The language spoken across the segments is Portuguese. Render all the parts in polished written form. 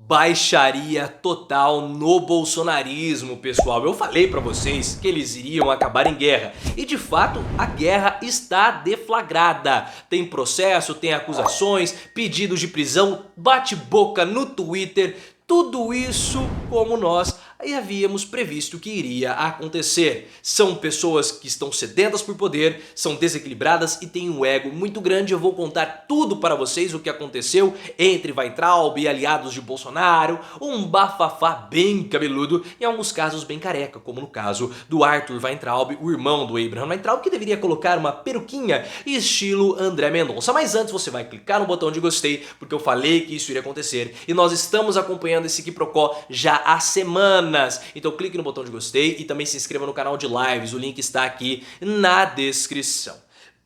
Baixaria total no bolsonarismo, pessoal. Eu falei pra vocês que eles iriam acabar em guerra. E de fato, a guerra está deflagrada. Tem processo, tem acusações, pedidos de prisão, bate-boca no Twitter. Tudo isso como nós havíamos previsto que iria acontecer. São pessoas que estão sedentas por poder, são desequilibradas e têm um ego muito grande. Eu vou contar tudo para vocês o que aconteceu entre Weintraub e aliados de Bolsonaro, um bafafá bem cabeludo e em alguns casos bem careca, como no caso do Arthur Weintraub, o irmão do Abraham Weintraub, que deveria colocar uma peruquinha estilo André Mendonça. Mas antes você vai clicar no botão de gostei, porque eu falei que isso iria acontecer e nós estamos acompanhando esse quiprocó já há semanas. Então clique no botão de gostei e também se inscreva no canal de lives, o link está aqui na descrição.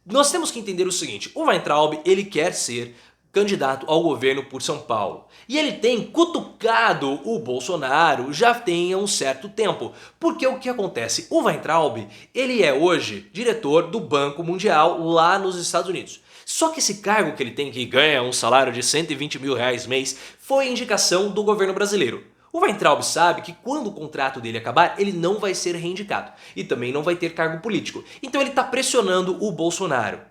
Nós temos que entender o seguinte, o Weintraub ele quer ser candidato ao governo por São Paulo. E ele tem cutucado o Bolsonaro já tem um certo tempo. Porque o que acontece? O Weintraub ele é hoje diretor do Banco Mundial lá nos Estados Unidos. Só que esse cargo que ele tem, que ganha um salário de 120 mil reais mês, foi indicação do governo brasileiro. O Weintraub sabe que quando o contrato dele acabar, ele não vai ser reindicado. E também não vai ter cargo político. Então ele está pressionando o Bolsonaro.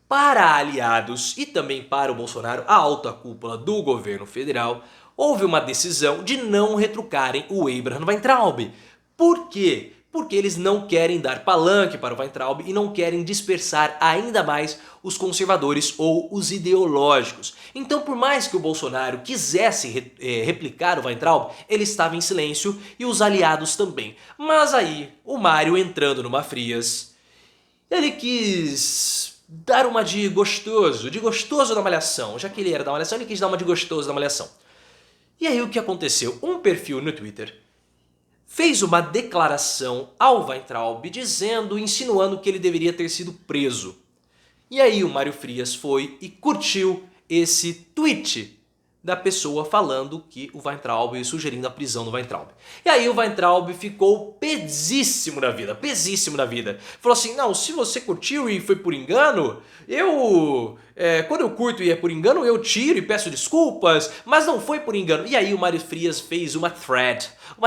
Para aliados e também para o Bolsonaro, a alta cúpula do governo federal, houve uma decisão de não retrucarem o Abraham Weintraub. Por quê? Porque eles não querem dar palanque para o Weintraub e não querem dispersar ainda mais os conservadores ou os ideológicos. Então, por mais que o Bolsonaro quisesse replicar o Weintraub, ele estava em silêncio e os aliados também. Mas aí, o Mário entrando numa frias, ele quis dar uma de gostoso da Malhação. Já que ele era da Malhação, ele quis dar uma de gostoso da Malhação. E aí o que aconteceu? Um perfil no Twitter fez uma declaração ao Weintraub dizendo, insinuando que ele deveria ter sido preso. E aí o Mário Frias foi e curtiu esse tweet da pessoa falando que o Weintraub, sugerindo a prisão do Weintraub. E aí o Weintraub ficou pesíssimo da vida. Falou assim, não, se você curtiu e foi por engano, quando eu curto e é por engano, eu tiro e peço desculpas, mas não foi por engano. E aí o Mário Frias fez uma thread. O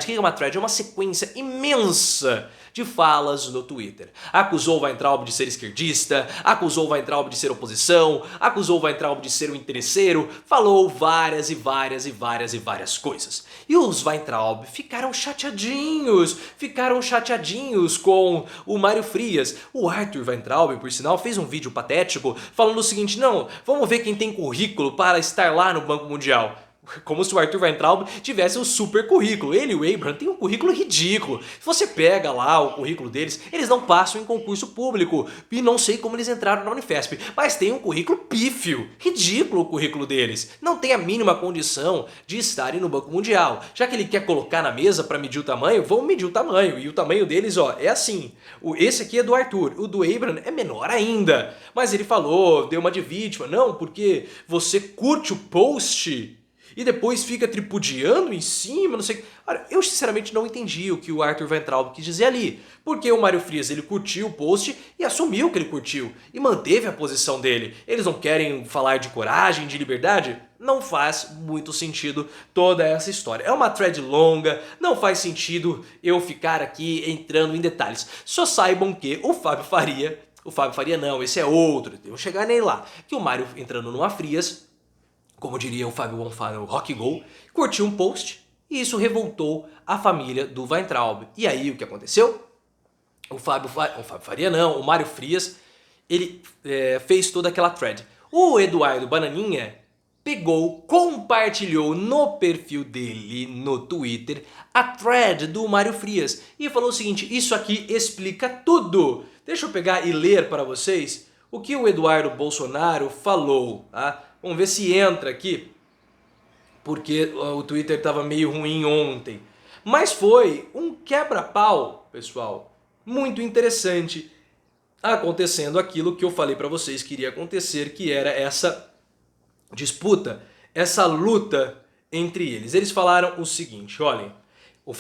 que é uma thread? É uma sequência imensa de falas no Twitter. Acusou o Weintraub de ser esquerdista, acusou o Weintraub de ser oposição, acusou o Weintraub de ser um interesseiro, falou várias coisas. E os Weintraub ficaram chateadinhos com o Mário Frias. O Arthur Weintraub, por sinal, fez um vídeo patético falando o seguinte, não, vamos ver quem tem currículo para estar lá no Banco Mundial. Como se o Arthur Weintraub tivesse um super currículo. Ele e o Abraham têm um currículo ridículo. Se você pega lá o currículo deles, eles não passam em concurso público. E não sei como eles entraram na Unifesp. Mas tem um currículo pífio. Ridículo o currículo deles. Não tem a mínima condição de estarem no Banco Mundial. Já que ele quer colocar na mesa para medir o tamanho, vão medir o tamanho. E o tamanho deles, ó, é assim. Esse aqui é do Arthur. O do Abraham é menor ainda. Mas ele falou, deu uma de vítima. Não, porque você curte o post e depois fica tripudiando em cima, não sei. Olha, eu sinceramente não entendi o que o Arthur Weintraub quis dizer ali. Porque o Mário Frias ele curtiu o post e assumiu que ele curtiu. E manteve a posição dele. Eles não querem falar de coragem, de liberdade? Não faz muito sentido toda essa história. É uma thread longa, não faz sentido eu ficar aqui entrando em detalhes. Só saibam que o Fábio Faria não, esse é outro, eu vou chegar nele lá. Que o Mário entrando numa frias, como diria o Fábio Bonfá, o Rock Go, curtiu um post e isso revoltou a família do Weintraub. E aí o que aconteceu? O Mário Frias, ele fez toda aquela thread. O Eduardo Bananinha pegou, compartilhou no perfil dele no Twitter a thread do Mário Frias e falou o seguinte, isso aqui explica tudo. Deixa eu pegar e ler para vocês o que o Eduardo Bolsonaro falou, tá? Vamos ver se entra aqui, porque o Twitter estava meio ruim ontem. Mas foi um quebra-pau, pessoal, muito interessante, acontecendo aquilo que eu falei para vocês que iria acontecer, que era essa disputa, essa luta entre eles. Eles falaram o seguinte, olhem, o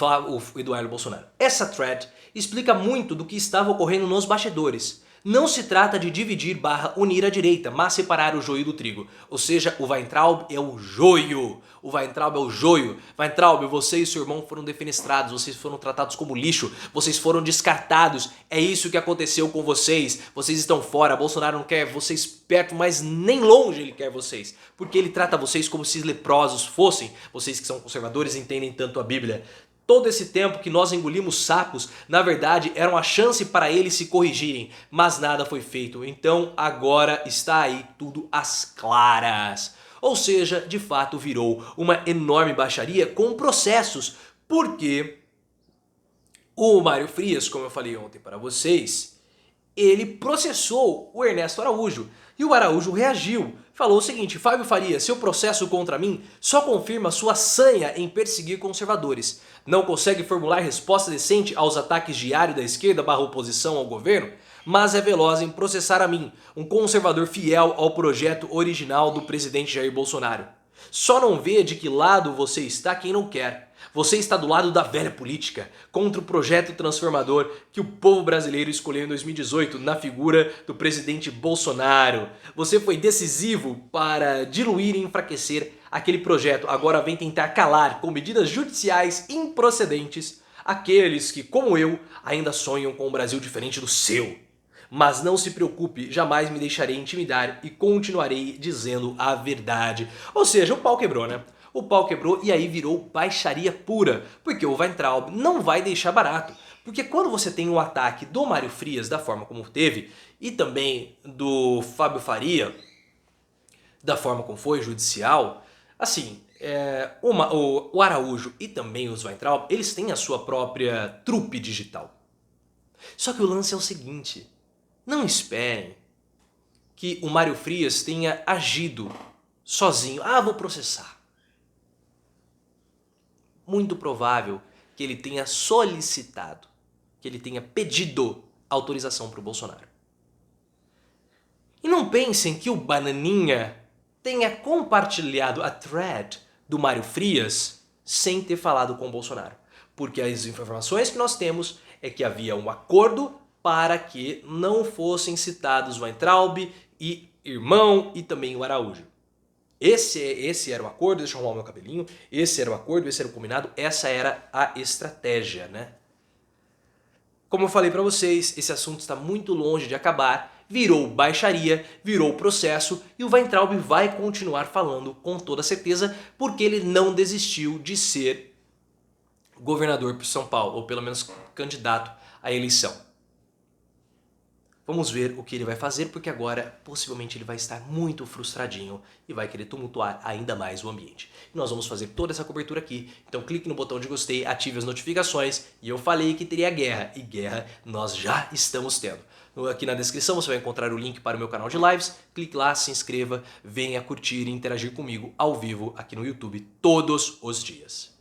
Eduardo Bolsonaro, essa thread explica muito do que estava ocorrendo nos bastidores. Não se trata de dividir / unir a direita, mas separar o joio do trigo. Ou seja, o Weintraub é o joio. O Weintraub é o joio. Weintraub, você e seu irmão foram defenestrados, vocês foram tratados como lixo, vocês foram descartados. É isso que aconteceu com vocês. Vocês estão fora, Bolsonaro não quer vocês perto, mas nem longe ele quer vocês. Porque ele trata vocês como se leprosos fossem. Vocês que são conservadores entendem tanto a Bíblia. Todo esse tempo que nós engolimos sapos, na verdade, era uma chance para eles se corrigirem, mas nada foi feito. Então agora está aí tudo às claras. Ou seja, de fato virou uma enorme baixaria com processos, porque o Mário Frias, como eu falei ontem para vocês, ele processou o Ernesto Araújo. E o Araújo reagiu. Falou o seguinte: Fábio Faria, seu processo contra mim só confirma sua sanha em perseguir conservadores. Não consegue formular resposta decente aos ataques diários da esquerda / oposição ao governo, mas é veloz em processar a mim, um conservador fiel ao projeto original do presidente Jair Bolsonaro. Só não vê de que lado você está quem não quer. Você está do lado da velha política, contra o projeto transformador que o povo brasileiro escolheu em 2018 na figura do presidente Bolsonaro. Você foi decisivo para diluir e enfraquecer aquele projeto. Agora vem tentar calar com medidas judiciais improcedentes aqueles que, como eu, ainda sonham com um Brasil diferente do seu. Mas não se preocupe, jamais me deixarei intimidar e continuarei dizendo a verdade. Ou seja, o pau quebrou, né? O pau quebrou e aí virou baixaria pura, porque o Weintraub não vai deixar barato. Porque quando você tem um ataque do Mário Frias da forma como teve, e também do Fábio Faria, da forma como foi, judicial, assim, o Araújo e também os Weintraub, eles têm a sua própria trupe digital. Só que o lance é o seguinte: não esperem que o Mário Frias tenha agido sozinho. Ah, vou processar. Muito provável que ele tenha solicitado, que ele tenha pedido autorização para o Bolsonaro. E não pensem que o Bananinha tenha compartilhado a thread do Mário Frias sem ter falado com o Bolsonaro. Porque as informações que nós temos é que havia um acordo para que não fossem citados o Weintraub e irmão e também o Araújo. Esse era o acordo, deixa eu arrumar o meu cabelinho, esse era o acordo, esse era o combinado, essa era a estratégia, né? Como eu falei para vocês, esse assunto está muito longe de acabar, virou baixaria, virou processo e o Weintraub vai continuar falando com toda certeza porque ele não desistiu de ser governador por São Paulo, ou pelo menos candidato à eleição. Vamos ver o que ele vai fazer, porque agora possivelmente ele vai estar muito frustradinho e vai querer tumultuar ainda mais o ambiente. E nós vamos fazer toda essa cobertura aqui, então clique no botão de gostei, ative as notificações e eu falei que teria guerra, e guerra nós já estamos tendo. Aqui na descrição você vai encontrar o link para o meu canal de lives, clique lá, se inscreva, venha curtir e interagir comigo ao vivo aqui no YouTube todos os dias.